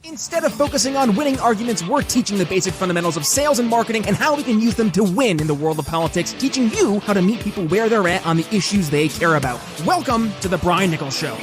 Instead of focusing on winning arguments, we're teaching the basic fundamentals of sales and marketing and how we can use them to win in the world of politics, teaching you how to meet people where they're at on the issues they care about. Welcome to The Brian Nichols Show.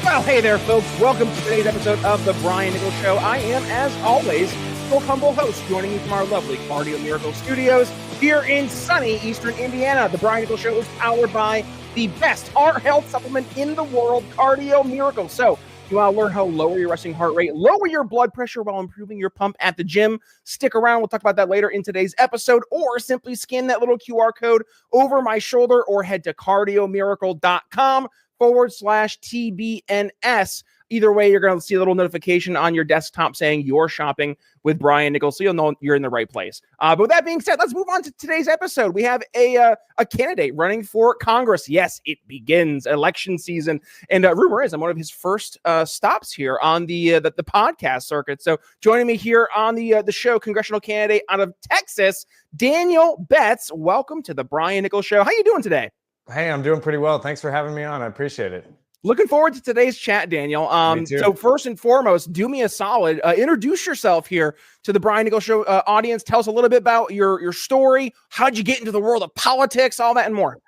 Well, hey there, folks. Welcome to today's episode of The Brian Nichols Show. I am, as always, your humble host, joining you from our lovely Cardio Miracle Studios here in sunny Eastern Indiana. The Brian Nichols Show is powered by the best heart health supplement in the world, Cardio Miracle. So, you want to learn how to lower your resting heart rate, lower your blood pressure while improving your pump at the gym? Stick around. We'll talk about that later in today's episode, or simply scan that little QR code over my shoulder or head to cardiomiracle.com/TBNS. Either way, you're going to see a little notification on your desktop saying you're shopping with Brian Nichols, so you'll know you're in the right place. But with that being said, let's move on to today's episode. We have a candidate running for Congress. Yes, it begins election season, and rumor is I'm one of his first stops here on the podcast circuit. So joining me here on the show, congressional candidate out of Texas, Daniel Betts. Welcome to the Brian Nichols Show. How you doing today? Hey, I'm doing pretty well. Thanks for having me on. I appreciate it. Looking forward to today's chat, Daniel. So first and foremost, do me a solid. Introduce yourself here to the Brian Nichols Show audience. Tell us a little bit about your story. How'd you get into the world of politics, all that and more?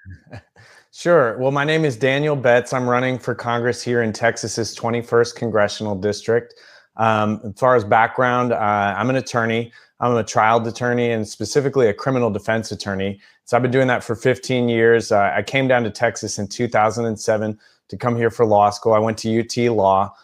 Sure. Well, my name is Daniel Betts. I'm running for Congress here in Texas's 21st Congressional District. As far as background, I'm an attorney. I'm a trial attorney and specifically a criminal defense attorney. So I've been doing that for 15 years. I came down to Texas in 2007 to come here for law school. I went to UT Law,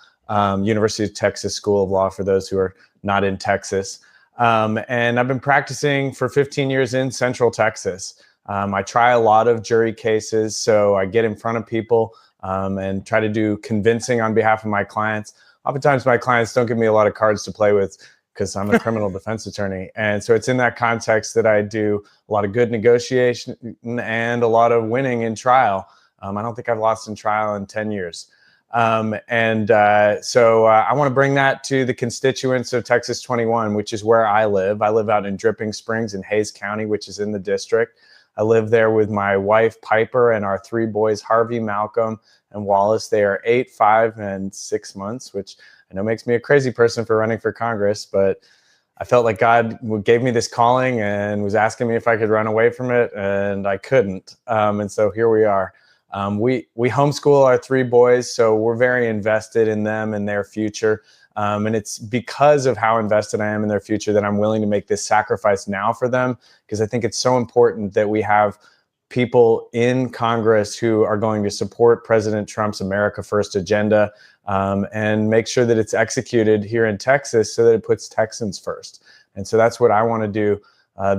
University of Texas School of Law for those who are not in Texas. And I've been practicing for 15 years in Central Texas. I try a lot of jury cases, so I get in front of people and try to do convincing on behalf of my clients. Oftentimes my clients don't give me a lot of cards to play with because I'm a criminal defense attorney. And so it's in that context that I do a lot of good negotiation and a lot of winning in trial. I don't think I've lost in trial in 10 years. So I want to bring that to the constituents of Texas 21, which is where I live. I live out in Dripping Springs in Hays County, which is in the district. I live there with my wife, Piper, and our three boys, Harvey, Malcolm, and Wallace. They are 8, 5, and 6 months, which I know makes me a crazy person for running for Congress, but I felt like God gave me this calling and was asking me if I could run away from it, and I couldn't. And so here we are. We homeschool our three boys, so we're very invested in them and their future. And it's because of how invested I am in their future that I'm willing to make this sacrifice now for them, because I think it's so important that we have people in Congress who are going to support President Trump's America First agenda and make sure that it's executed here in Texas so that it puts Texans first. And so that's what I want to do.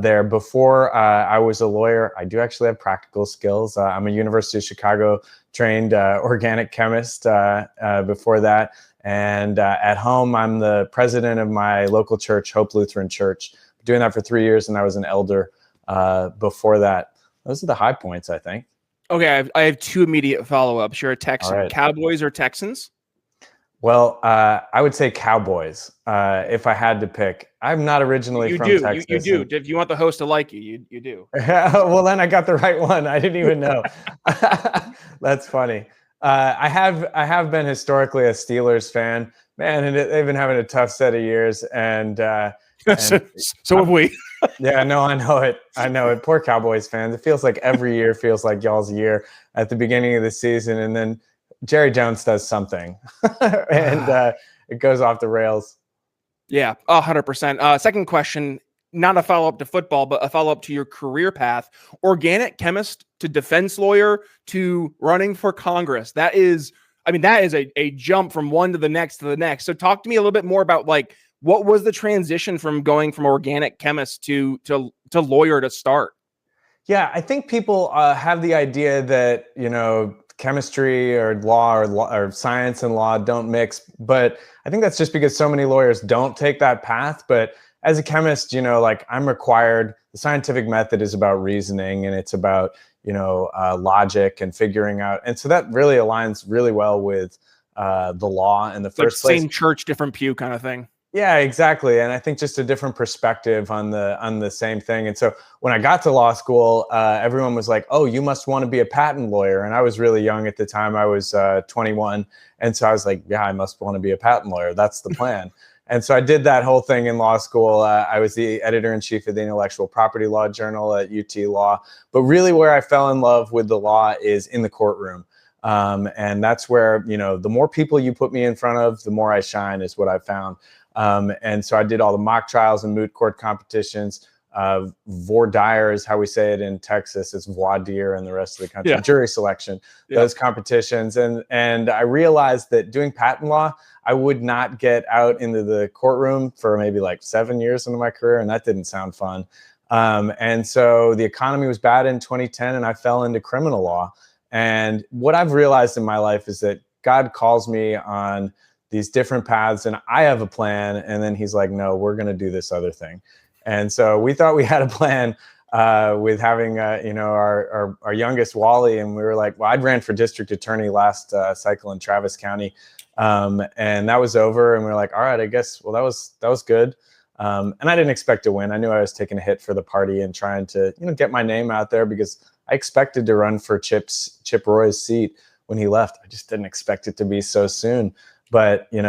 There. Before I was a lawyer, I do actually have practical skills. I'm a University of Chicago trained organic chemist before that. And at home, I'm the president of my local church, Hope Lutheran Church. Been doing that for 3 years, and I was an elder before that. Those are the high points, I think. Okay, I have two immediate follow-ups. You're a Texan. Right. Cowboys or Texans? Well, I would say Cowboys if I had to pick. I'm not originally from Texas. You do. If you want the host to like you, you do. Well, then I got the right one. I didn't even know. That's funny. I have been historically a Steelers fan, man, and they've been having a tough set of years. And so have we. Yeah, no, I know it. Poor Cowboys fans. It feels like every year feels like y'all's year at the beginning of the season, and then Jerry Jones does something and it goes off the rails. Yeah, 100%. Second question, not a follow-up to football, but a follow-up to your career path. Organic chemist to defense lawyer to running for Congress. That is a jump from one to the next to the next. So talk to me a little bit more about what was the transition from going from organic chemist to lawyer to start? Yeah, I think people have the idea that, chemistry or law or science and law don't mix. But I think that's just because so many lawyers don't take that path. But as a chemist, I'm required. The scientific method is about reasoning, and it's about, logic and figuring out. And so that really aligns really well with the law in the first place. Same church, different pew kind of thing. Yeah, exactly. And I think just a different perspective on the same thing. And so when I got to law school, everyone was like, "Oh, you must want to be a patent lawyer." And I was really young at the time. I was 21, and so I was like, "Yeah, I must want to be a patent lawyer. That's the plan." And so I did that whole thing in law school. I was the editor-in-chief of the Intellectual Property Law Journal at UT Law. But really, where I fell in love with the law is in the courtroom. And that's where, the more people you put me in front of, the more I shine, is what I found. And so I did all the mock trials and moot court competitions. Voir dire is how we say it in Texas. It's voir dire in the rest of the country. Yeah. Jury selection, those competitions. And I realized that doing patent law, I would not get out into the courtroom for maybe like 7 years into my career, and that didn't sound fun. And so the economy was bad in 2010, and I fell into criminal law. And what I've realized in my life is that God calls me on these different paths, and I have a plan, and then he's like, "No, we're going to do this other thing." And so we thought we had a plan with having our youngest Wally, and we were like, "Well, I'd ran for district attorney last cycle in Travis County, and that was over." And we were like, "All right, I guess. Well, that was good." And I didn't expect to win. I knew I was taking a hit for the party and trying to get my name out there, because I expected to run for Chip Roy's seat when he left. I just didn't expect it to be so soon. But, you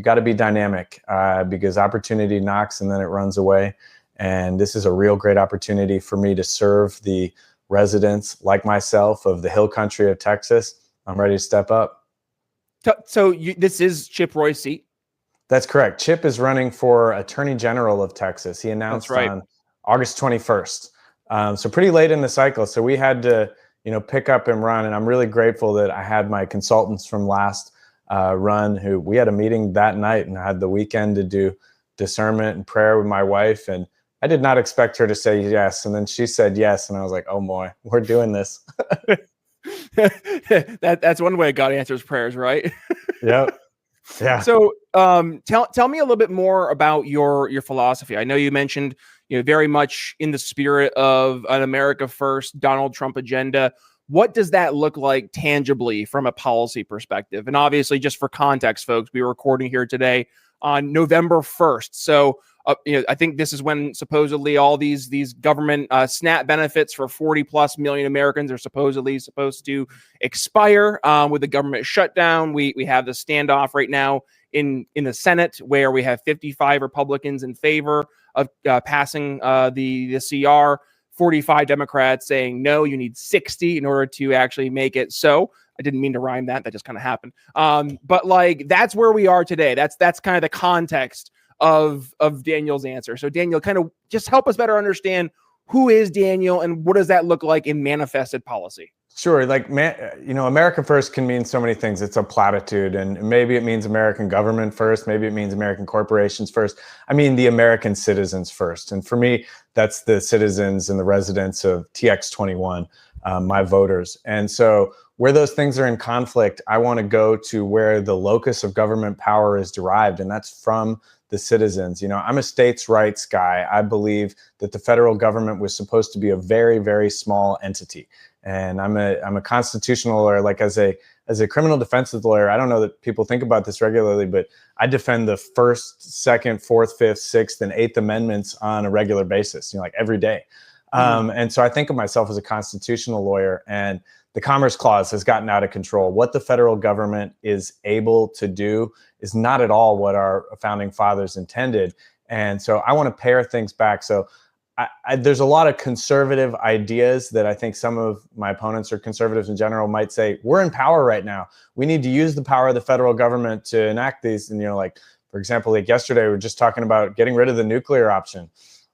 got to be dynamic because opportunity knocks and then it runs away. And this is a real great opportunity for me to serve the residents like myself of the hill country of Texas. I'm ready to step up. So this is Chip Roy's seat? That's correct. Chip is running for Attorney General of Texas. He announced on August 21st. So pretty late in the cycle. So we had to, pick up and run. And I'm really grateful that I had my consultants from last run, who we had a meeting that night, and I had the weekend to do discernment and prayer with my wife. And I did not expect her to say yes. And then she said yes. And I was like, "Oh boy, we're doing this." That's one way God answers prayers, right? Yep. Yeah. So tell me a little bit more about your philosophy. I know you mentioned, very much in the spirit of an America First Donald Trump agenda. What does that look like tangibly from a policy perspective? And obviously, just for context, folks, we're recording here today on November 1st. So, I think this is when supposedly all these government SNAP benefits for 40 plus million Americans are supposed to expire with the government shutdown. We have the standoff right now in the Senate, where we have 55 Republicans in favor of passing the CR. 45 Democrats saying, "No, you need 60 in order to actually make it so." I didn't mean to rhyme that. That just kind of happened. But that's where we are today. That's kind of the context of Daniel's answer. So Daniel, kind of just help us better understand, who is Daniel and what does that look like in manifested policy? Sure. America First can mean so many things. It's a platitude, and maybe it means American government first. Maybe it means American corporations first. I mean, the American citizens first. And for me, that's the citizens and the residents of TX21, my voters. And so where those things are in conflict, I want to go to where the locus of government power is derived, and that's from the citizens. I'm a states' rights guy. I believe that the federal government was supposed to be a very, very small entity. And I'm a constitutional lawyer. Like as a criminal defenses lawyer, I don't know that people think about this regularly, but I defend the First, Second, Fourth, Fifth, Sixth, and Eighth Amendments on a regular basis, like every day. And so I think of myself as a constitutional lawyer, and the Commerce Clause has gotten out of control. What the federal government is able to do is not at all what our founding fathers intended. And so I want to pare things back. So there's a lot of conservative ideas that I think some of my opponents or conservatives in general might say, we're in power right now. We need to use the power of the federal government to enact these. And, for example, yesterday, we were just talking about getting rid of the nuclear option.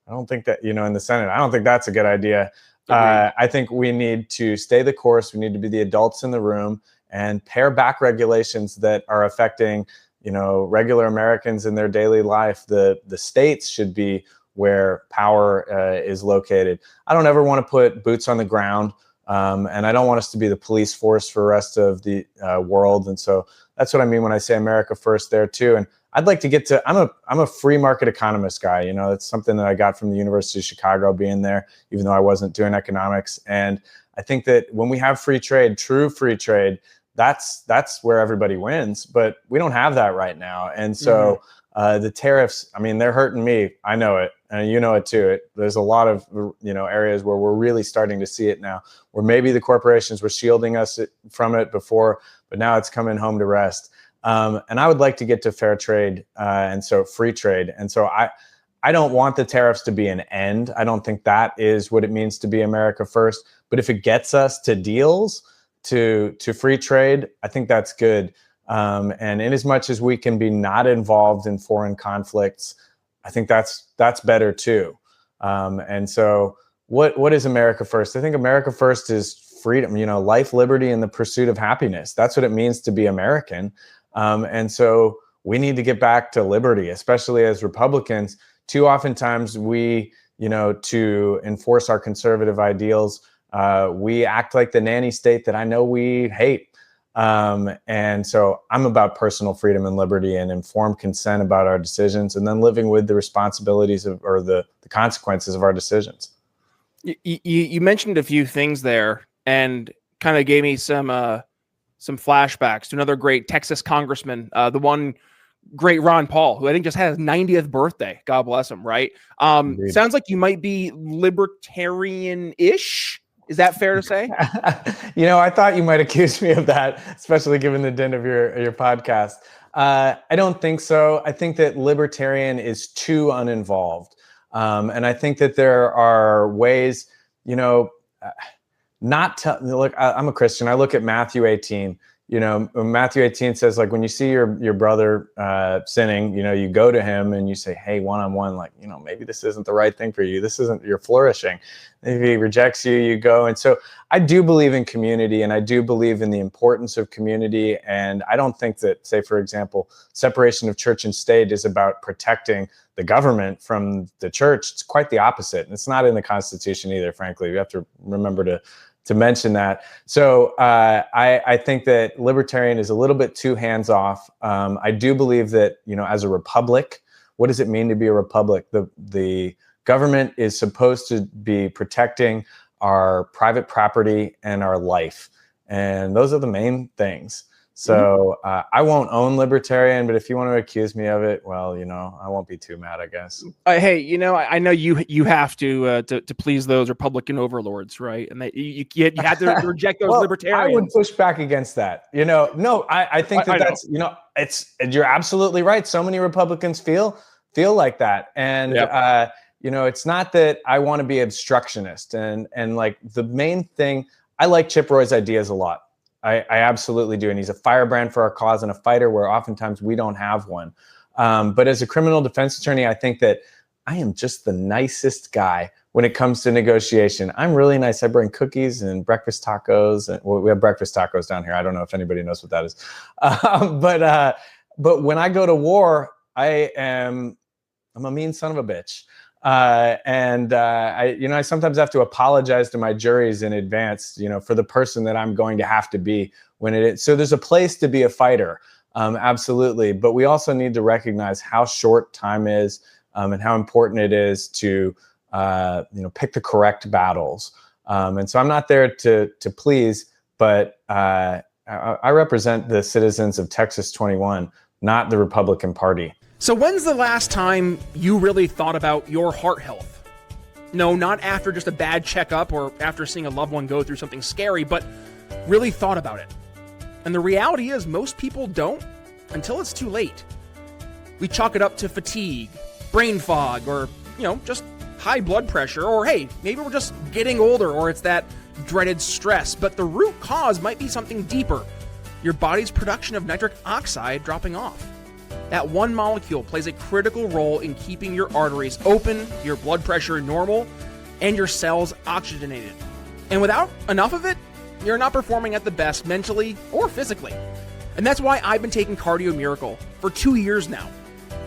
I don't think that, in the Senate, I don't think that's a good idea. I think we need to stay the course. We need to be the adults in the room and pare back regulations that are affecting, regular Americans in their daily life. The states should be where power is located. I don't ever want to put boots on the ground, and I don't want us to be the police force for the rest of the world. And so that's what I mean when I say America First there too. And I'd like to get to, I'm a free market economist guy. It's something that I got from the University of Chicago being there, even though I wasn't doing economics. And I think that when we have free trade, true free trade, that's where everybody wins. But we don't have that right now. And so the tariffs, I mean, they're hurting me. I know it. And you know it too. There's a lot of, areas where we're really starting to see it now, where maybe the corporations were shielding us from it before, but now it's coming home to rest. And I would like to get to fair trade, and so free trade. And so I don't want the tariffs to be an end. I don't think that is what it means to be America first. But if it gets us to deals, to free trade, I think that's good. And in as much as we can be not involved in foreign conflicts, I think that's better too. And so what is America first? I think America first is freedom, life, liberty, and the pursuit of happiness. That's what it means to be American. And so we need to get back to liberty, especially as Republicans. Too oftentimes we, to enforce our conservative ideals, we act like the nanny state that I know we hate. And so I'm about personal freedom and liberty and informed consent about our decisions, and then living with the responsibilities or the consequences of our decisions. You mentioned a few things there and kind of gave me some flashbacks to another great Texas congressman, the one great Ron Paul, who I think just had his 90th birthday. God bless him. Right. Sounds like you might be libertarian-ish. Is that fair to say? I thought you might accuse me of that, especially given the din of your podcast. I don't think so. I think that libertarian is too uninvolved. And I think that there are ways, not to look. I'm a Christian. I look at Matthew 18. Matthew 18 says, like, when you see your brother sinning, you go to him and you say, hey, one-on-one, like, maybe this isn't the right thing for you. This isn't, you're flourishing. If he rejects you, you go. And so I do believe in community, and I do believe in the importance of community. And I don't think that, say, for example, separation of church and state is about protecting the government from the church. It's quite the opposite. And it's not in the Constitution either, frankly. You have to remember to mention that. So I think that libertarian is a little bit too hands-off. I do believe that, as a republic, what does it mean to be a republic? The government is supposed to be protecting our private property and our life. And those are the main things. So I won't own libertarian, but if you want to accuse me of it, well, I won't be too mad, I guess. Hey, I know you have to please those Republican overlords, right? And that you had to reject those libertarians. I would push back against that. No, I think that's you're absolutely right. So many Republicans feel like that, and it's not that I want to be obstructionist, and like the main thing, I like Chip Roy's ideas a lot. I absolutely do. And he's a firebrand for our cause and a fighter where oftentimes we don't have one. But as a criminal defense attorney, I think that I am just the nicest guy when it comes to negotiation. I'm really nice. I bring cookies and breakfast tacos. And we have breakfast tacos down here. I don't know if anybody knows what that is. But when I go to war, I'm a mean son of a bitch. I sometimes have to apologize to my juries in advance, for the person that I'm going to have to be when it is. So there's a place to be a fighter. Absolutely. But we also need to recognize how short time is, and how important it is to, pick the correct battles. And so I'm not there to please, but, I represent the citizens of Texas 21, not the Republican Party. So when's the last time you really thought about your heart health? No, not after just a bad checkup or after seeing a loved one go through something scary, but really thought about it. And the reality is most people don't until it's too late. We chalk it up to fatigue, brain fog, or, just high blood pressure, or hey, maybe we're just getting older, or it's that dreaded stress. But the root cause might be something deeper. Your body's production of nitric oxide dropping off. That one molecule plays a critical role in keeping your arteries open, your blood pressure normal, and your cells oxygenated. And without enough of it, you're not performing at the best mentally or physically. And that's why I've been taking Cardio Miracle for 2 years now.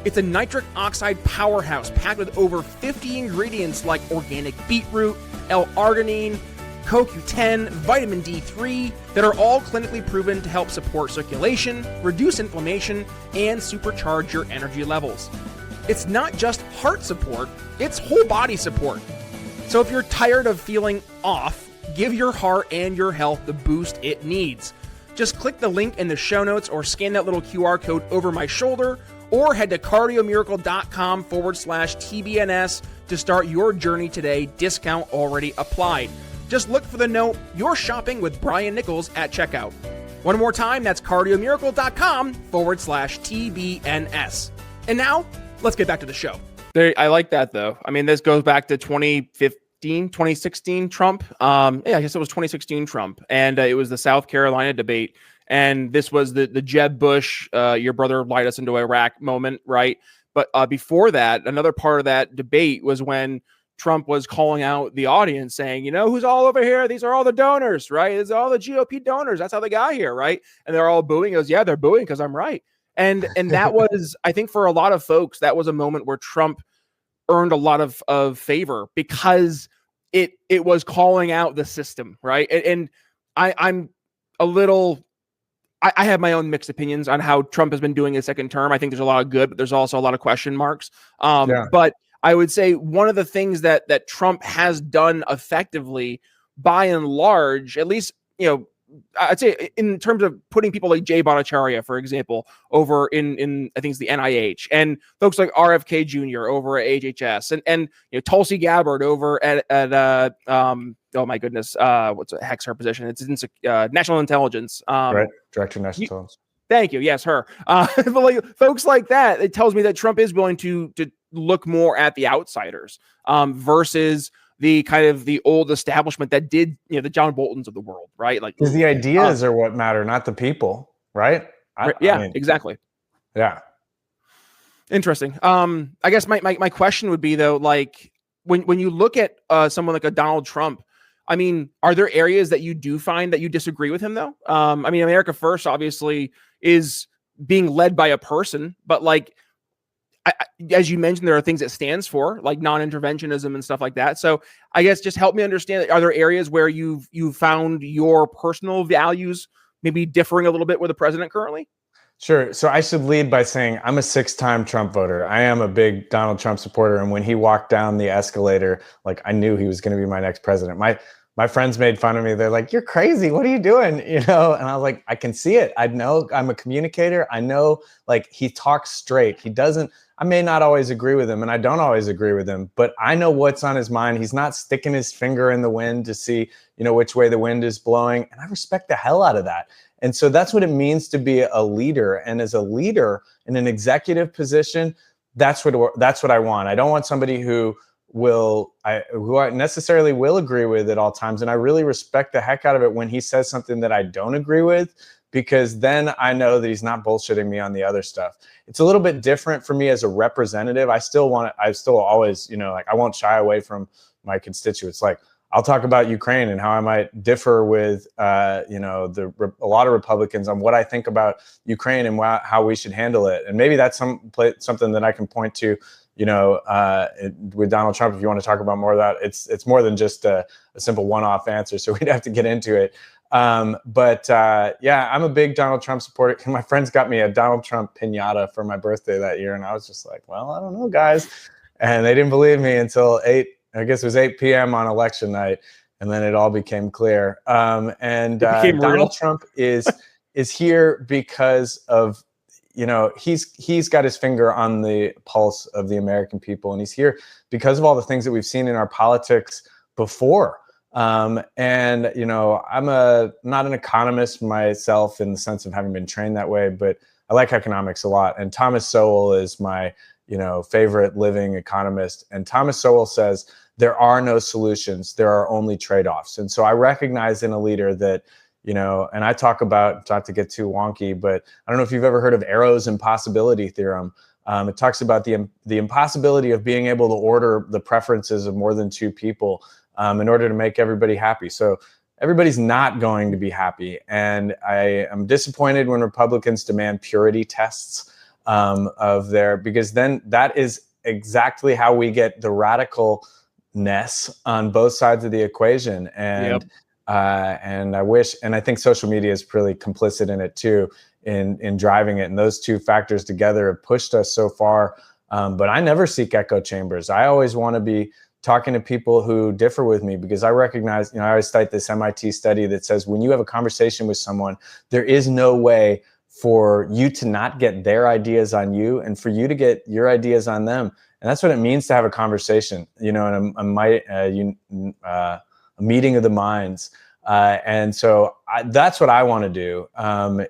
It's a nitric oxide powerhouse packed with over 50 ingredients like organic beetroot, L-arginine, CoQ10, vitamin D3 that are all clinically proven to help support circulation, reduce inflammation, and supercharge your energy levels. It's not just heart support, it's whole body support. So if you're tired of feeling off, give your heart and your health the boost it needs. Just click the link in the show notes or scan that little QR code over my shoulder, or head to cardiomiracle.com/TBNS to start your journey today. Discount already applied. Just look for the note, "You're shopping with Brian Nichols" at checkout. One more time, that's cardiomiracle.com/TBNS. And now, let's get back to the show. I like that, though. I mean, this goes back to 2016 Trump. I guess it was 2016 Trump. And it was the South Carolina debate. And this was the Jeb Bush, your brother lied us into Iraq moment, right? But before that, another part of that debate was when Trump was calling out the audience saying, you know, who's all over here? These are all the donors, right? These are all the GOP donors. That's how they got here, right? And they're all booing. He goes, yeah, they're booing because I'm right. And that was, I think for a lot of folks, that was a moment where Trump earned a lot of favor because it was calling out the system, right? And I'm a little, I have my own mixed opinions on how Trump has been doing his second term. I think there's a lot of good, but there's also a lot of question marks. But I would say one of the things that Trump has done effectively, by and large, at least, you know, I'd say in terms of putting people like Jay Bhattacharya, for example, over in I think it's the NIH, and folks like RFK Jr. over at HHS, and you know, Tulsi Gabbard over at oh my goodness, what's the heck's her position? It's in National Intelligence, right? Director of National Intelligence. Thank you. Yes, her. But like folks like that, it tells me that Trump is willing to look more at the outsiders versus the kind of the old establishment that did, you know, the John Boltons of the world, right? Like, because the ideas are what matter, not the people, right? I mean, exactly. Yeah. Interesting. I guess my question would be though, like when you look at someone like a Donald Trump, I mean, are there areas that you do find that you disagree with him though? I mean, America First obviously is being led by a person, but like, as you mentioned, there are things it stands for, like non-interventionism and stuff like that. So I guess just help me understand, are there areas where you've found your personal values maybe differing a little bit with the president currently? Sure. So I should lead by saying I'm a 6-time Trump voter. I am a big Donald Trump supporter. And when he walked down the escalator, like I knew he was going to be my next president. My friends made fun of me. They're like, "You're crazy. What are you doing?" You know? And I was like, I can see it. I know I'm a communicator. I know, like, he talks straight. He doesn't, I may not always agree with him, and I don't always agree with him, but I know what's on his mind. He's not sticking his finger in the wind to see, you know, which way the wind is blowing. And I respect the hell out of that. And so that's what it means to be a leader. And as a leader in an executive position, that's what I want. I don't want somebody who I necessarily will agree with at all times. And I really respect the heck out of it when he says something that I don't agree with, because then I know that he's not bullshitting me on the other stuff. It's a little bit different for me as a representative. I still always, you know, like I won't shy away from my constituents. Like I'll talk about Ukraine and how I might differ with, you know, a lot of Republicans on what I think about Ukraine and how we should handle it. And maybe that's something that I can point to, you know, with Donald Trump, if you want to talk about more of that. It's more than just a simple one-off answer. So we'd have to get into it. Yeah, I'm a big Donald Trump supporter. My friends got me a Donald Trump piñata for my birthday that year. And I was just like, well, I don't know, guys. And they didn't believe me until 8 p.m. on election night. And then it all became clear. Donald Trump is here because of, you know, he's got his finger on the pulse of the American people. And he's here because of all the things that we've seen in our politics before. And, you know, I'm not an economist myself in the sense of having been trained that way, but I like economics a lot. And Thomas Sowell is my, you know, favorite living economist. And Thomas Sowell says, there are no solutions. There are only trade-offs. And so I recognize in a leader that, you know, and I talk about, not to get too wonky, but I don't know if you've ever heard of Arrow's impossibility theorem. It talks about the impossibility of being able to order the preferences of more than two people in order to make everybody happy. So everybody's not going to be happy. And I am disappointed when Republicans demand purity tests because then that is exactly how we get the radicalness on both sides of the equation. And and I think social media is pretty complicit in it too, in driving it. And those two factors together have pushed us so far. But I never seek echo chambers. I always want to be talking to people who differ with me, because I recognize, I always cite this MIT study that says when you have a conversation with someone, there is no way for you to not get their ideas on you and for you to get your ideas on them. And that's what it means to have a conversation, and a meeting of the minds. And so that's what I want to do,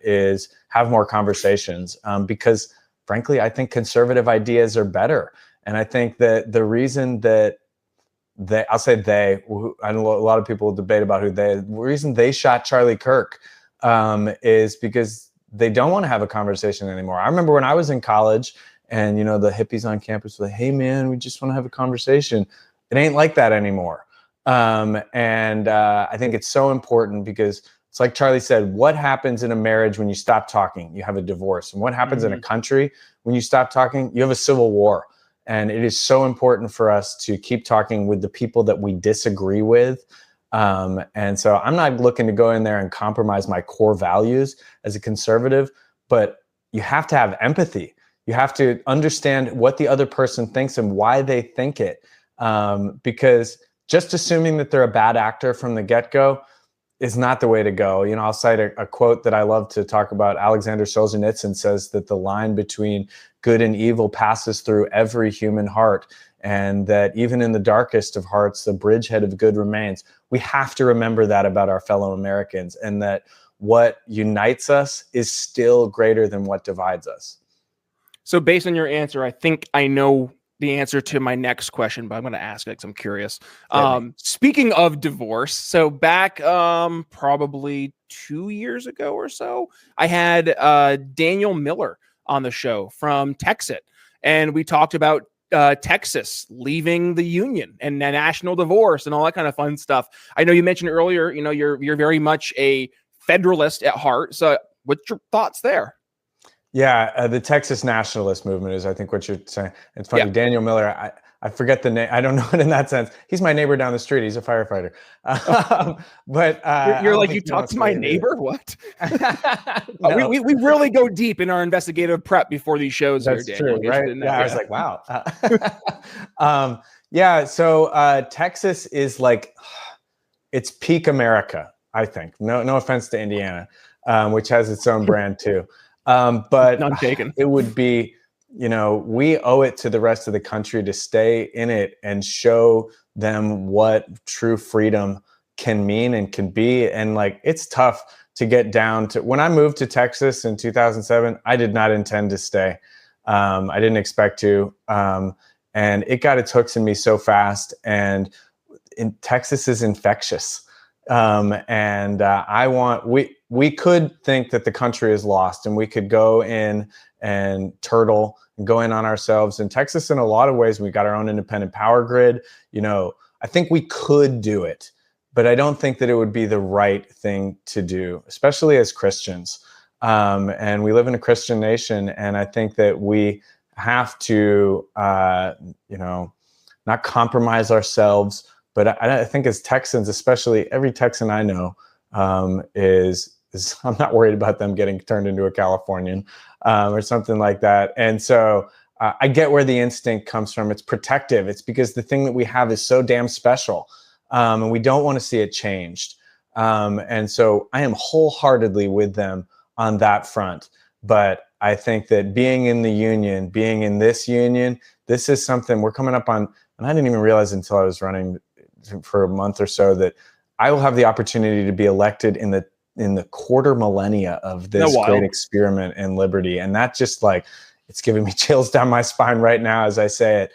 is have more conversations, because frankly, I think conservative ideas are better. And I think that the reason that I know a lot of people debate about the reason they shot Charlie Kirk is because they don't want to have a conversation anymore. I remember when I was in college and, the hippies on campus were like, hey man, we just want to have a conversation. It ain't like that anymore. And I think it's so important because it's like Charlie said, what happens in a marriage when you stop talking? You have a divorce. And what happens in a country when you stop talking? You have a civil war. And it is so important for us to keep talking with the people that we disagree with. And so I'm not looking to go in there and compromise my core values as a conservative, but you have to have empathy. You have to understand what the other person thinks and why they think it. Because just assuming that they're a bad actor from the get-go is not the way to go. I'll cite a quote that I love to talk about. Alexander Solzhenitsyn says that the line between good and evil passes through every human heart, and that even in the darkest of hearts, the bridgehead of good remains. We have to remember that about our fellow Americans, and that what unites us is still greater than what divides us. So based on your answer, I think I know the answer to my next question, but I'm going to ask it because I'm curious. Speaking of divorce, so back probably 2 years ago or so, I had Daniel Miller on the show from Texas, and we talked about Texas leaving the union and national divorce and all that kind of fun stuff. I know you mentioned earlier, you're very much a federalist at heart. So what's your thoughts there? Yeah, the Texas nationalist movement is, I think, what you're saying. It's funny, yeah. Daniel Miller, I forget the name. I don't know it in that sense. He's my neighbor down the street. He's a firefighter. But you're like, you talked to my neighbor? What? No. we really go deep in our investigative prep before these shows. That's here, Daniel, true, right? Yeah, I was like, wow. So Texas is like, it's peak America, I think. No offense to Indiana, which has its own brand too. But none taken. It would be, we owe it to the rest of the country to stay in it and show them what true freedom can mean and can be. And it's tough to get down to. When I moved to Texas in 2007, I did not intend to stay. I didn't expect to. And it got its hooks in me so fast. And Texas is infectious. We could think that the country is lost and we could go in and turtle and go in on ourselves. In Texas, in a lot of ways, we got our own independent power grid. I think we could do it, but I don't think that it would be the right thing to do, especially as Christians. And we live in a Christian nation. And I think that we have to, not compromise ourselves. But I think as Texans, especially every Texan I know, is I'm not worried about them getting turned into a Californian or something like that. And so I get where the instinct comes from. It's protective. It's because the thing that we have is so damn special, and we don't want to see it changed. And so I am wholeheartedly with them on that front. But I think that being in the union, being in this union, this is something we're coming up on. And I didn't even realize until I was running for a month or so that I will have the opportunity to be elected in the quarter millennia of this great experiment in liberty. And that just it's giving me chills down my spine right now as I say it.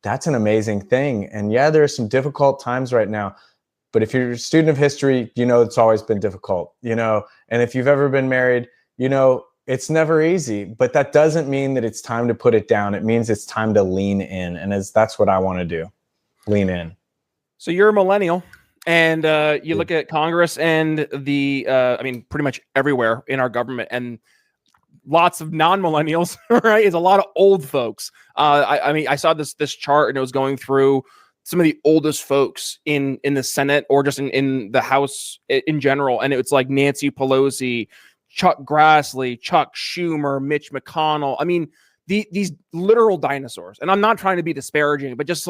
That's an amazing thing. And yeah, there are some difficult times right now, but if you're a student of history, it's always been difficult, and if you've ever been married, it's never easy, but that doesn't mean that it's time to put it down. It means it's time to lean in. And that's what I want to do. Lean in. So you're a millennial, and you look at Congress and pretty much everywhere in our government, and lots of non-millennials, right? It's a lot of old folks. I saw this chart, and it was going through some of the oldest folks in the Senate or just in the House in general, and it's like Nancy Pelosi, Chuck Grassley, Chuck Schumer, Mitch McConnell. These literal dinosaurs. And I'm not trying to be disparaging, but just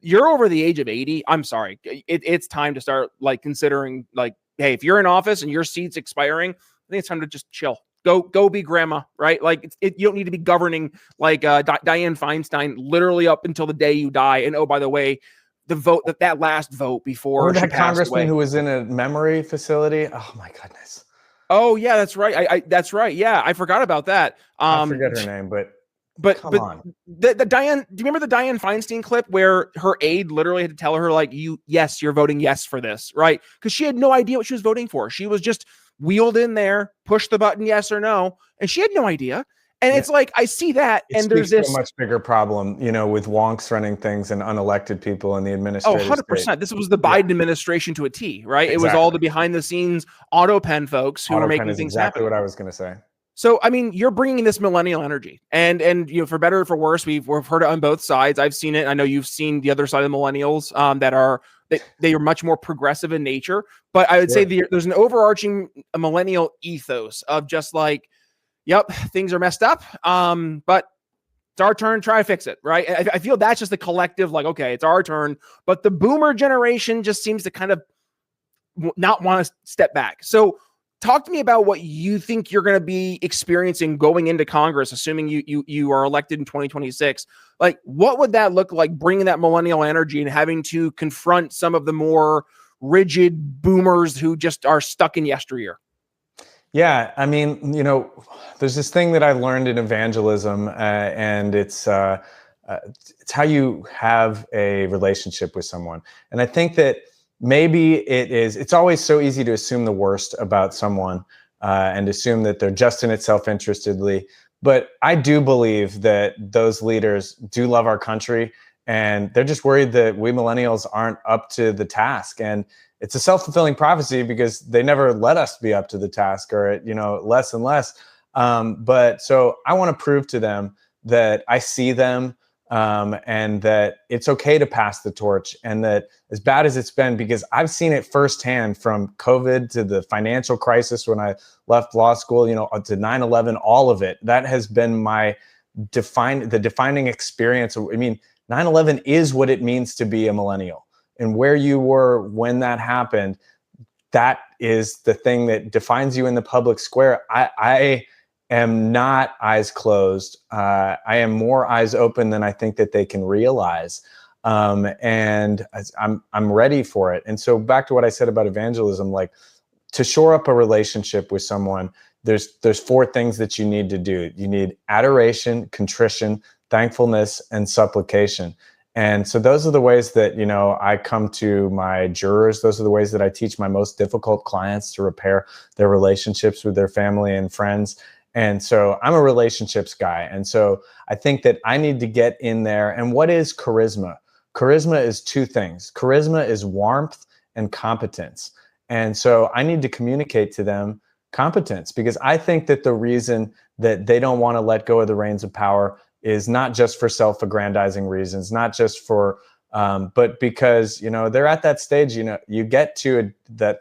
you're over the age of 80. I'm sorry. It's time to start like considering like, hey, if you're in office and your seat's expiring, I think it's time to just chill. Go be grandma, right? Like you don't need to be governing like Dianne Feinstein literally up until the day you die. And oh, by the way, the vote that last vote before Remember she that passed congressman away. who was in a memory facility? Oh my goodness. Oh yeah, that's right. That's right. Yeah, I forgot about that. I forget her name, but come on. The Dianne, do you remember the Dianne Feinstein clip where her aide literally had to tell her like, you're voting yes for this, right? Because she had no idea what she was voting for. She was just wheeled in there, push the button, yes or no, and she had no idea. And it's like, I see that, and there's this much bigger problem, with wonks running things and unelected people in the administrative 100%. This was the Biden administration to a T, right? Exactly. It was all the behind the scenes auto pen folks who were making things exactly happen. What I was going to say. So, I mean, you're bringing this millennial energy, and for better or for worse, we've heard it on both sides. I've seen it. I know you've seen the other side of the millennials they are much more progressive in nature. But I would say there's an overarching millennial ethos of just like, yep, things are messed up, but it's our turn. Try to fix it, right? I feel that's just the collective, like, okay, it's our turn. But the boomer generation just seems to kind of not want to step back. So talk to me about what you think you're going to be experiencing going into Congress, assuming you are elected in 2026. Like, what would that look like, bringing that millennial energy and having to confront some of the more rigid boomers who just are stuck in yesteryear? Yeah, I mean, there's this thing that I learned in evangelism, and it's how you have a relationship with someone. And I think that maybe it's always so easy to assume the worst about someone and assume that they're just in it self-interestedly. But I do believe that those leaders do love our country, and they're just worried that we millennials aren't up to the task. And it's a self-fulfilling prophecy because they never let us be up to the task, or, less and less. But so I want to prove to them that I see them, and that it's okay to pass the torch, and that as bad as it's been, because I've seen it firsthand from COVID to the financial crisis when I left law school, to 9/11, all of it, that has been the defining experience. I mean, 9/11 is what it means to be a millennial. And where you were when that happened, that is the thing that defines you in the public square. I am not eyes closed. I am more eyes open than I think that they can realize. And I'm ready for it. And so back to what I said about evangelism, like, to shore up a relationship with someone, there's 4 things that you need to do. You need adoration, contrition, thankfulness, and supplication. And so those are the ways that, I come to my jurors. Those are the ways that I teach my most difficult clients to repair their relationships with their family and friends. And so I'm a relationships guy. And so I think that I need to get in there. And what is charisma? Charisma is 2 things. Charisma is warmth and competence. And so I need to communicate to them competence, because I think that the reason that they don't want to let go of the reins of power is not just for self-aggrandizing reasons, not just for, but because, they're at that stage, you get to that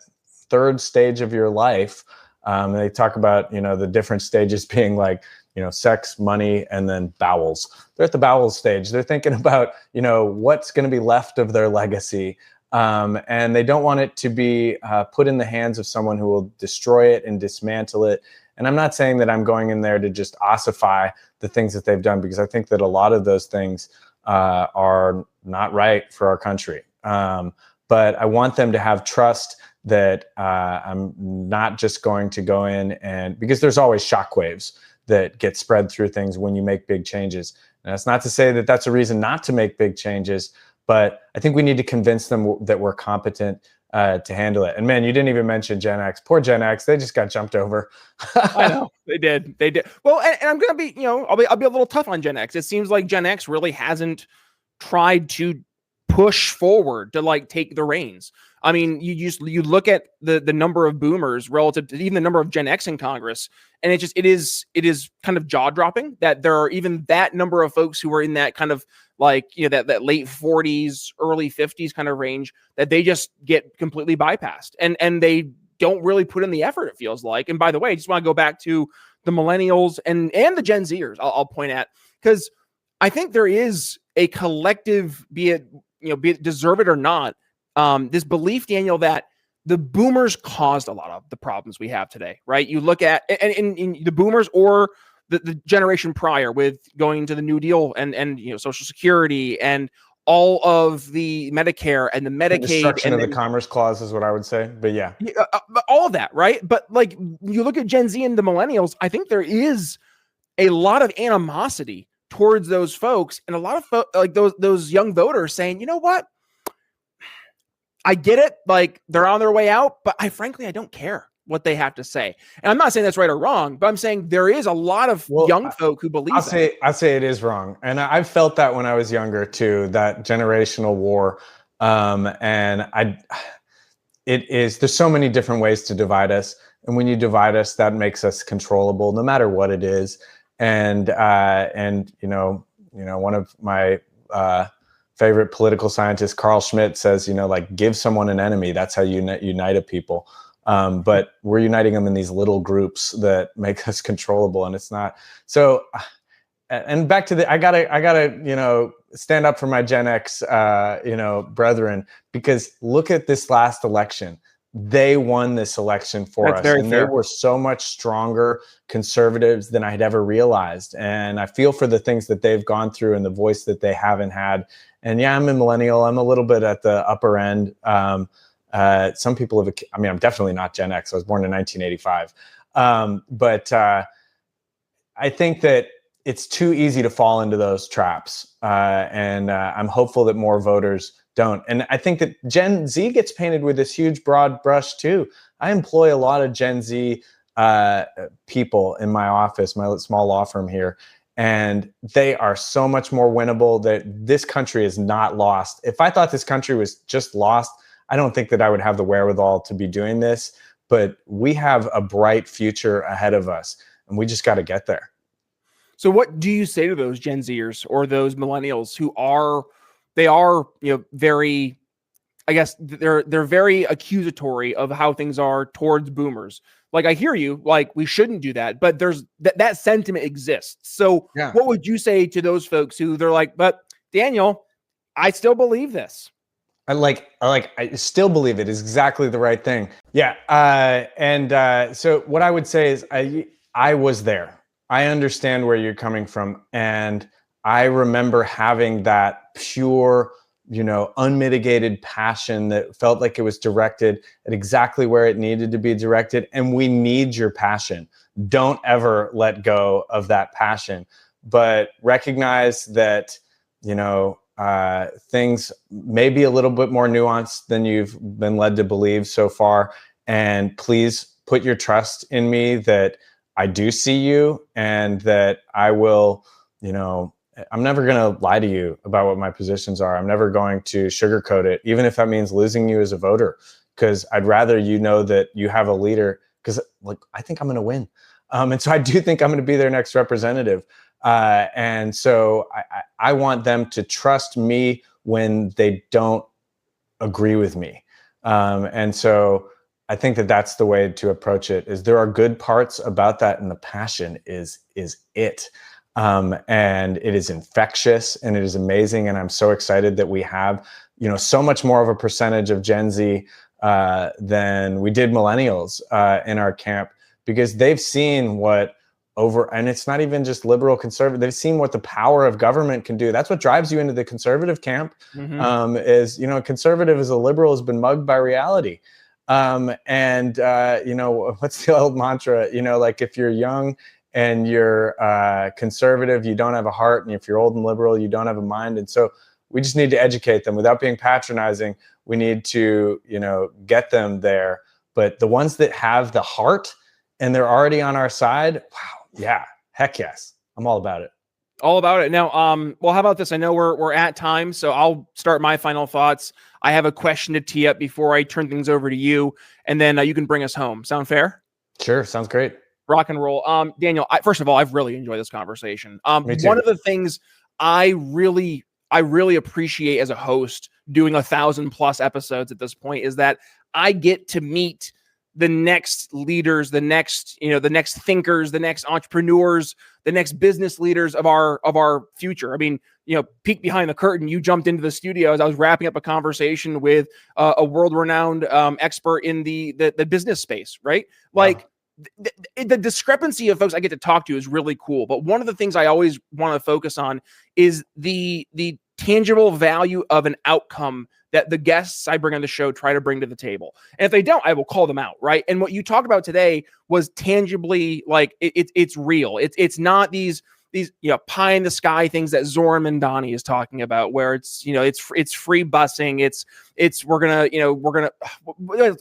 3rd stage of your life. They talk about, the different stages being like, sex, money, and then bowels. They're at the bowels stage. They're thinking about, what's going to be left of their legacy. And they don't want it to be put in the hands of someone who will destroy it and dismantle it. And I'm not saying that I'm going in there to just ossify the things that they've done, because I think that a lot of those things are not right for our country. But I want them to have trust that I'm not just going to go in and, because there's always shockwaves that get spread through things when you make big changes. And that's not to say that that's a reason not to make big changes, but I think we need to convince them that we're competent to handle it. And man, you didn't even mention Gen X. Poor Gen X, they just got jumped over. I know they did. Well, and I'm gonna be, I'll be a little tough on Gen X. It seems like Gen X really hasn't tried to push forward to like take the reins. I mean, you look at the number of boomers relative to even the number of Gen X in Congress, and it is kind of jaw dropping that there are even that number of folks who are in that kind of like, that late 40s, early 50s kind of range, that they just get completely bypassed and they don't really put in the effort, it feels like. And by the way, I just want to go back to the millennials and the Gen Zers I'll point at, because I think there is a collective, be it, be it deserve it or not, this belief, Daniel, that the boomers caused a lot of the problems we have today, right? You look at in the boomers or the generation prior with going to the New Deal and Social Security and all of the Medicare and the Medicaid, the destruction of the Commerce Clause is what I would say. But yeah, all of that, right? But like you look at Gen Z and the millennials, I think there is a lot of animosity towards those folks, and a lot of like those young voters saying, you know what? I get it. Like they're on their way out, but frankly, I don't care what they have to say. And I'm not saying that's right or wrong, but I'm saying there is a lot of young folk who believe that. I'll say it is wrong. And I've felt that when I was younger too, that generational war. There's so many different ways to divide us. And when you divide us, that makes us controllable no matter what it is. And one of my, favorite political scientist, Carl Schmitt, says, like give someone an enemy. That's how you unite a people. But we're uniting them in these little groups that make us controllable, and it's not. So, and back to I gotta, stand up for my Gen X, brethren, because look at this last election. They won this election for us, and they were so much stronger conservatives than I had ever realized. And I feel for the things that they've gone through and the voice that they haven't had. And yeah, I'm a millennial. I'm a little bit at the upper end. Some people have, I'm definitely not Gen X. I was born in 1985. But I think that it's too easy to fall into those traps. And I'm hopeful that more voters don't. And I think that Gen Z gets painted with this huge broad brush too. I employ a lot of Gen Z people in my office, my small law firm here, and they are so much more winnable. That this country is not lost. If I thought this country was just lost, I don't think that I would have the wherewithal to be doing this, but we have a bright future ahead of us, and we just got to get there. So what do you say to those Gen Zers or those millennials who are very, I guess they're very accusatory of how things are towards boomers? Like, I hear you, like we shouldn't do that, but there's that sentiment exists. So What would you say to those folks who they're like, but Daniel, I still believe this. I still believe it is exactly the right thing. Yeah. So what I would say is I was there. I understand where you're coming from. And I remember having that pure, unmitigated passion that felt like it was directed at exactly where it needed to be directed. And we need your passion. Don't ever let go of that passion, but recognize that, things may be a little bit more nuanced than you've been led to believe so far. And please put your trust in me that I do see you and that I will, I'm never going to lie to you about what my positions are. I'm never going to sugarcoat it, even if that means losing you as a voter, because I'd rather that you have a leader, because I think I'm going to win. And so I do think I'm going to be their next representative. And so I want them to trust me when they don't agree with me. And so I think that that's the way to approach it. Is there are good parts about that, and the passion is it. And it is infectious and it is amazing. And I'm so excited that we have, so much more of a percentage of Gen Z than we did millennials in our camp, because they've seen and it's not even just liberal conservative. They've seen what the power of government can do. That's what drives you into the conservative camp. Mm-hmm. Conservative as a liberal has been mugged by reality. What's the old mantra? If you're young and you're conservative, you don't have a heart. And if you're old and liberal, you don't have a mind. And so we just need to educate them without being patronizing. We need to, get them there. But the ones that have the heart and they're already on our side, wow, yeah, heck yes. I'm all about it. All about it. Now, well, how about this? I know we're at time, so I'll start my final thoughts. I have a question to tee up before I turn things over to you, and then you can bring us home. Sound fair? Sure. Sounds great. Rock and roll. Daniel, first of all, I've really enjoyed this conversation. Me too. One of the things I really appreciate as a host doing 1,000+ episodes at this point is that I get to meet the next leaders, the next thinkers, the next entrepreneurs, the next business leaders of our future. I mean, peek behind the curtain. You jumped into the studio as I was wrapping up a conversation with a world-renowned expert in the business space, right? Like the discrepancy of folks I get to talk to is really cool. But one of the things I always want to focus on is the tangible value of an outcome that the guests I bring on the show try to bring to the table. And if they don't, I will call them out, right? And what you talked about today was tangibly, like, it's real. It's not these pie in the sky things that Zoram Mandani is talking about, where it's free busing, we're gonna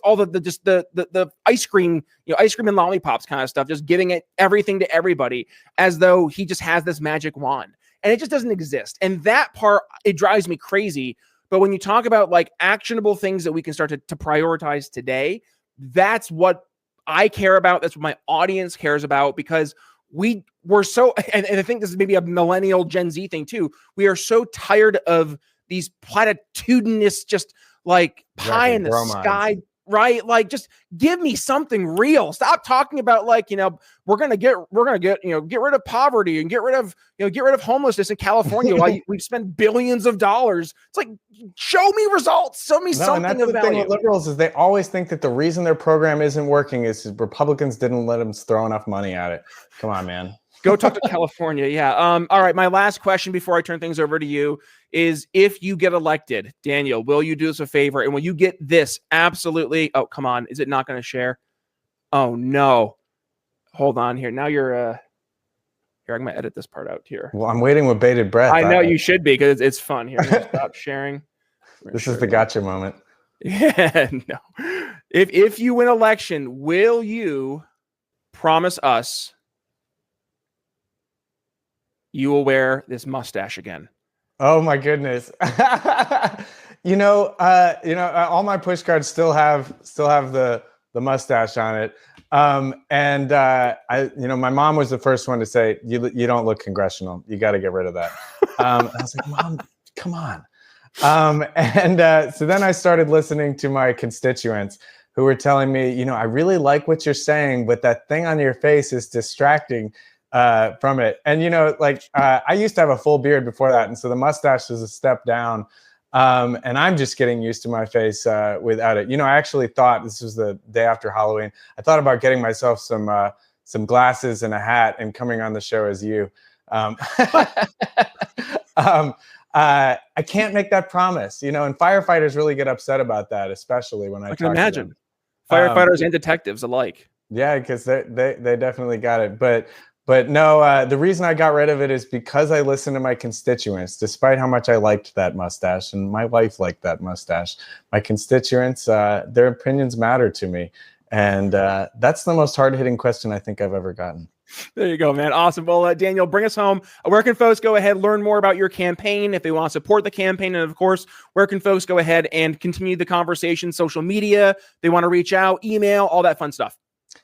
all the ice cream and lollipops kind of stuff, just giving it everything to everybody as though he just has this magic wand, and it just doesn't exist. And that part, it drives me crazy. But when you talk about like actionable things that we can start to prioritize today, that's what I care about. That's what my audience cares about, because we're so, and I think this is maybe a millennial Gen Z thing too. We are so tired of these platitudinous, just like pie in the sky, right? Like, just give me something real. Stop talking about like, we're gonna get rid of poverty and get rid of homelessness in California while we've spent billions of dollars. It's like, show me results. Show me something of value. The thing with liberals is they always think that the reason their program isn't working is Republicans didn't let them throw enough money at it. Come on, man. Go talk to California. Yeah. All right. My last question before I turn things over to you is, if you get elected, Daniel, will you do us a favor? And will you get this? Absolutely. Oh, come on. Is it not going to share? Oh, no. Hold on here. Now you're here. I'm going to edit this part out here. Well, I'm waiting with bated breath. I know you should be, because it's fun here. Stop sharing. This is the gotcha moment. Yeah. No. If you win election, will you promise us you will wear this mustache again? Oh my goodness. All my push cards still have the mustache on it. My mom was the first one to say, you don't look congressional. You got to get rid of that. I was like, Mom, come on. So then I started listening to my constituents who were telling me, I really like what you're saying, but that thing on your face is distracting from it. And, I used to have a full beard before that. And so the mustache was a step down. And I'm just getting used to my face without it. I actually thought, this was the day after Halloween, I thought about getting myself some glasses and a hat and coming on the show as you. I can't make that promise, and firefighters really get upset about that, especially when I can imagine. Firefighters and detectives alike. Yeah, because they definitely got it. But no, the reason I got rid of it is because I listened to my constituents, despite how much I liked that mustache, and my wife liked that mustache. My constituents, their opinions matter to me. And that's the most hard-hitting question I think I've ever gotten. There you go, man. Awesome. Well, Daniel, bring us home. Where can folks go ahead, learn more about your campaign if they want to support the campaign? And of course, where can folks go ahead and continue the conversation, social media, they want to reach out, email, all that fun stuff?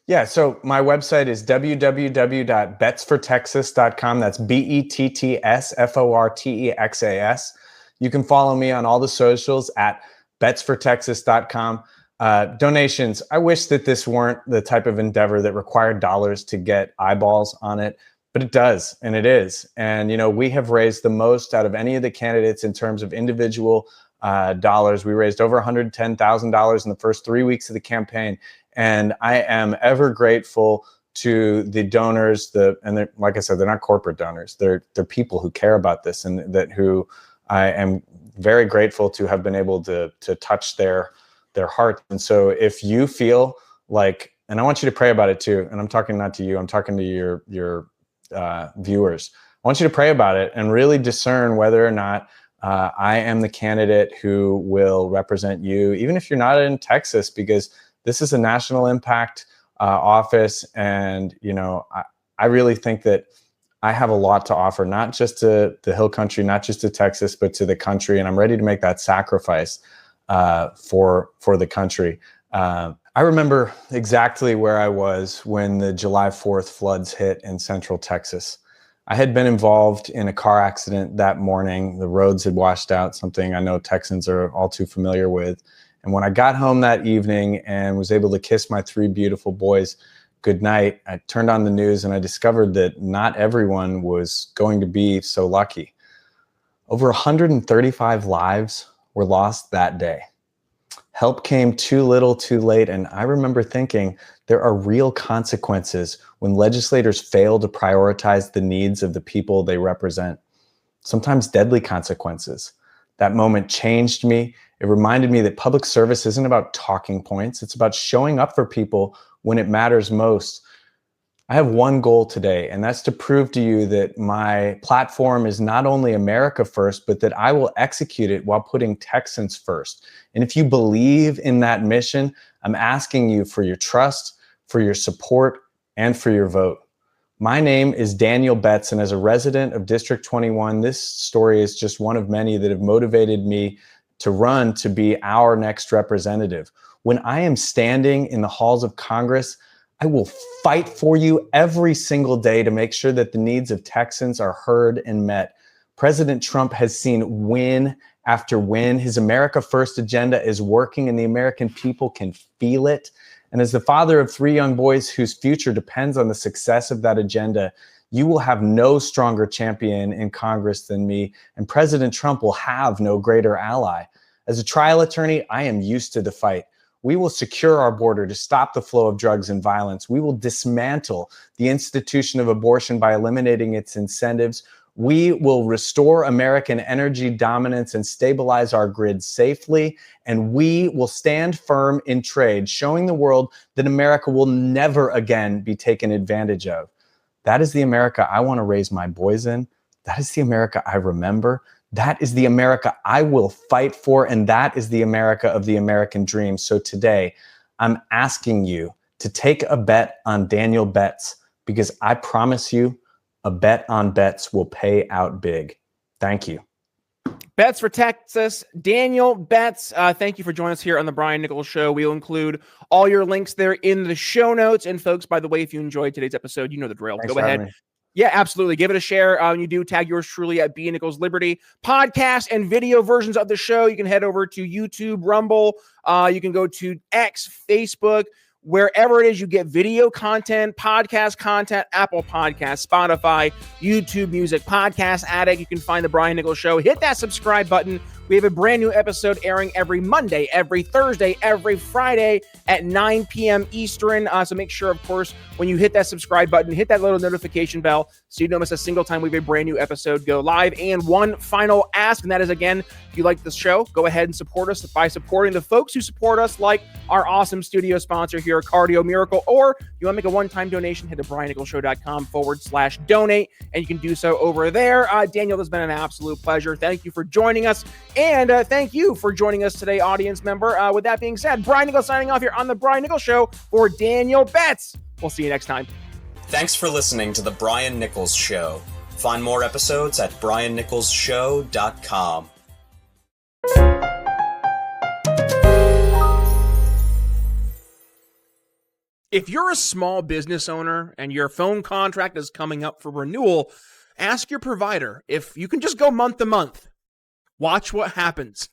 Yeah, so my website is www.betsfortexas.com. That's BETTSFORTEXAS. You can follow me on all the socials at betsfortexas.com. Donations. I wish that this weren't the type of endeavor that required dollars to get eyeballs on it, but it does, and it is. And, we have raised the most out of any of the candidates in terms of individual dollars. We raised over $110,000 in the first 3 weeks of the campaign. And I am ever grateful to the donors, and like I said, they're not corporate donors. They're people who care about this, and who I am very grateful to have been able to touch their heart. And so if you feel like, and I want you to pray about it too, and I'm talking not to you, I'm talking to your viewers. I want you to pray about it and really discern whether or not I am the candidate who will represent you, even if you're not in Texas, because this is a national impact office. And, I really think that I have a lot to offer, not just to the Hill Country, not just to Texas, but to the country. And I'm ready to make that sacrifice for the country. I remember exactly where I was when the July 4th floods hit in central Texas. I had been involved in a car accident that morning. The roads had washed out, something I know Texans are all too familiar with. And when I got home that evening and was able to kiss my 3 beautiful boys goodnight, I turned on the news and I discovered that not everyone was going to be so lucky. Over 135 lives were lost that day. Help came too little, too late, and I remember thinking there are real consequences when legislators fail to prioritize the needs of the people they represent. Sometimes deadly consequences. That moment changed me. It reminded me that public service isn't about talking points. It's about showing up for people when it matters most. I have one goal today, and that's to prove to you that my platform is not only America first, but that I will execute it while putting Texans first. And if you believe in that mission, I'm asking you for your trust, for your support, and for your vote. My name is Daniel Betts, and as a resident of District 21, this story is just one of many that have motivated me to run to be our next representative. When I am standing in the halls of Congress, I will fight for you every single day to make sure that the needs of Texans are heard and met. President Trump has seen win after win. His America First agenda is working and the American people can feel it. And as the father of 3 young boys whose future depends on the success of that agenda, you will have no stronger champion in Congress than me, and President Trump will have no greater ally. As a trial attorney, I am used to the fight. We will secure our border to stop the flow of drugs and violence. We will dismantle the institution of abortion by eliminating its incentives. We will restore American energy dominance and stabilize our grid safely. And we will stand firm in trade, showing the world that America will never again be taken advantage of. That is the America I want to raise my boys in. That is the America I remember. That is the America I will fight for, and that is the America of the American dream. So today, I'm asking you to take a bet on Daniel Betts, because I promise you, a bet on Betts will pay out big. Thank you. Betts for Texas, Daniel Betts. Thank you for joining us here on the Brian Nichols Show. We'll include all your links there in the show notes. And folks, by the way, if you enjoyed today's episode, you know the drill. Thanks Go ahead. Yeah, absolutely. Give it a share. When you do, tag yours truly at B. Nichols Liberty. Podcast and video versions of the show, you can head over to YouTube, Rumble. You can go to X, Facebook, wherever it is you get video content, podcast content, Apple Podcasts, Spotify, YouTube Music, Podcast Addict. You can find the Brian Nichols Show. Hit that subscribe button. We have a brand new episode airing every Monday, every Thursday, every Friday at 9 p.m. Eastern. So make sure, of course, when you hit that subscribe button, hit that little notification bell so you don't miss a single time we have a brand new episode go live. And one final ask, and that is, again, if you like the show, go ahead and support us by supporting the folks who support us, like our awesome studio sponsor here, Cardio Miracle. Or if you want to make a one-time donation, head to briannicholsshow.com/donate, and you can do so over there. Daniel, this has been an absolute pleasure. Thank you for joining us. And thank you for joining us today, audience member. With that being said, Brian Nichols signing off here on The Brian Nichols Show for Daniel Betts. We'll see you next time. Thanks for listening to The Brian Nichols Show. Find more episodes at briannicholsshow.com. If you're a small business owner and your phone contract is coming up for renewal, ask your provider if you can just go month to month. Watch what happens.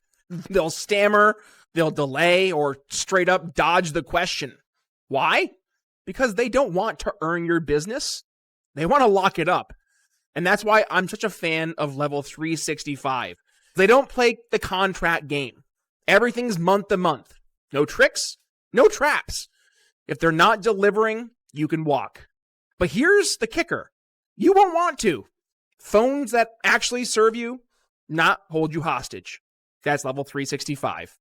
They'll stammer, they'll delay, or straight up dodge the question. Why? Because they don't want to earn your business. They want to lock it up. And that's why I'm such a fan of Level 365. They don't play the contract game. Everything's month to month. No tricks, no traps. If they're not delivering, you can walk. But here's the kicker. You won't want to. Phones that actually serve you, not hold you hostage. That's Level 365.